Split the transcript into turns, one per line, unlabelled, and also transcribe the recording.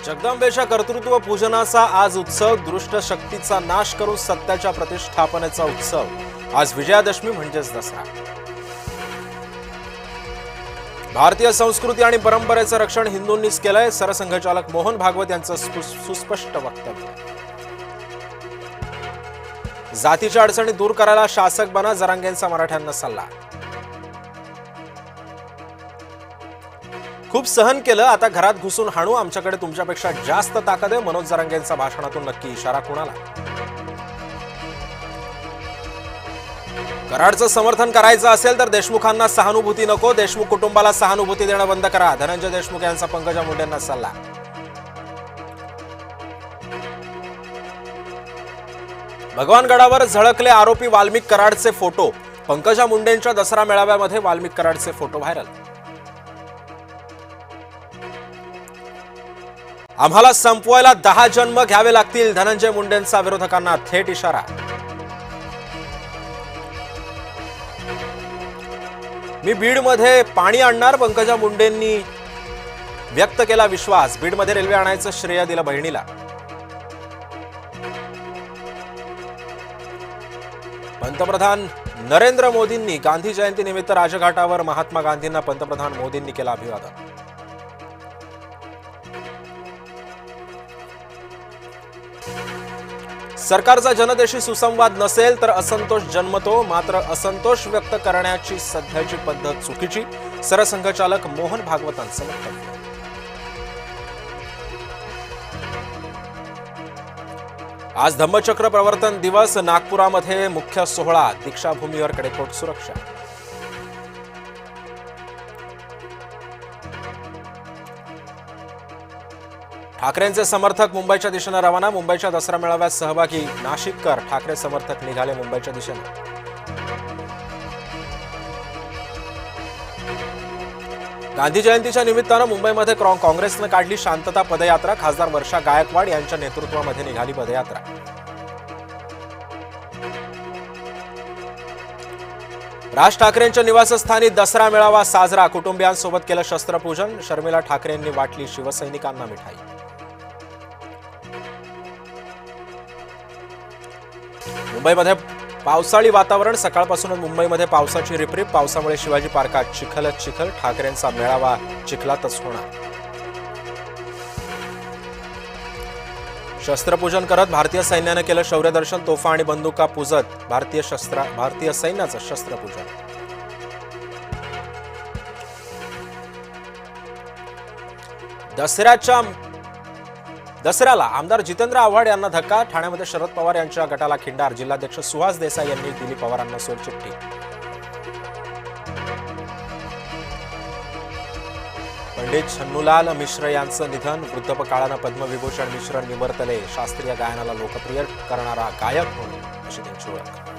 जगदंबेच्या कर्तृत्व पूजनाचा आज उत्सव, दुष्ट शक्तीचा नाश करून सत्याच्या प्रतिष्ठापनेचा उत्सव। आज विजयादशमी म्हणजेच दसरा। भारतीय संस्कृती आणि परंपरेचं रक्षण हिंदूंनीच केलंय, सरसंघचालक मोहन भागवत यांचं सुस्पष्ट वक्तव्य। जातीच्या अडचणी दूर करायला शासक बना, जरांगेंचा मराठ्यांना सल्ला। खूप सहन केलं, आता घरात घुसून हाणू, आमच्याकडे तुमच्यापेक्षा जास्त ताकद आहे, मनोज जरांगेंचा भाषणातून नक्की इशारा कुणाला? कराडचं समर्थन करायचं असेल तर देशमुखांना सहानुभूती नको, देशमुख कुटुंबाला सहानुभूती देणं बंद करा, धनंजय देशमुख यांचा पंकजा मुंडेंना सल्ला। भगवानगडावर झळकले आरोपी वाल्मिक कराडचे फोटो, पंकजा मुंडेंच्या दसरा मेळाव्यामध्ये वाल्मिक कराडचे फोटो व्हायरल। आम्हाला संपवायला 10 जन्म घ्यावे लागतील, धनंजय मुंडेंचा विरोधकांना थेट इशारा। मी बीडमध्ये पाणी आणणार, पंकजा मुंडेंनी व्यक्त केला विश्वास, बीडमध्ये रेल्वे आणायचं श्रेय दिलं बहिणीला। पंतप्रधान नरेंद्र मोदींनी गांधी जयंती निमित्त राजघाटावर महात्मा गांधींना पंतप्रधान मोदींनी केलं अभिवादन। सरकारचा जनतेशी सुसंवाद नसेल तर असंतोष जन्मतो, मात्र असंतोष व्यक्त करण्याची सध्याची पद्धत चुकीची, सरसंघचालक मोहन भागवतांचं वक्तव्य। आज धम्मचक्र प्रवर्तन दिवस, नागपुरामध्ये मुख्य सोहळा, दीक्षाभूमीवर कडेकोट सुरक्षा। ठाकरेंचे समर्थक मुंबईच्या दिशेने रवाना, मुंबईच्या दसरा मेळाव्यात सहभागी नाशिककर, ठाकरे समर्थक निघाले मुंबईच्या दिशेने। गांधी जयंतीच्या निमित्तानं मुंबईमध्ये काँग्रेसनं काढली शांतता पदयात्रा, खासदार वर्षा गायकवाड यांच्या नेतृत्वामध्ये निघाली पदयात्रा। राज ठाकरेंच्या निवासस्थानी दसरा मेळावा साजरा, कुटुंबियांसोबत केलं शस्त्रपूजन, शर्मिला ठाकरेंनी वाटली शिवसैनिकांना मिठाई। मुंबईमध्ये पावसाळी वातावरण, सकाळपासूनच मुंबईमध्ये पावसाची रिपरिप, पावसामुळे शिवाजी पार्कात चिखलच चिखल, ठाकरेंचा मेळावा चिखलातच होणार। शस्त्रपूजन करत भारतीय सैन्याने केलं शौर्यदर्शन, तोफा आणि बंदुका पूजत भारतीय सैन्याचं शस्त्रपूजन। दसऱ्याला आमदार जितेंद्र आव्हाड यांना धक्का, ठाण्यामध्ये शरद पवार यांच्या गटाला खिंडार, जिल्हाध्यक्ष सुहास देसाई यांनी दिली पवारांना सोडचिठ्ठी। पंडित छन्नूलाल मिश्र यांचं निधन, वृद्धपकाळानं पद्मविभूषण मिश्र निवर्तले, शास्त्रीय गायनाला लोकप्रिय करणारा गायक म्हणून अशी त्यांची ओळख।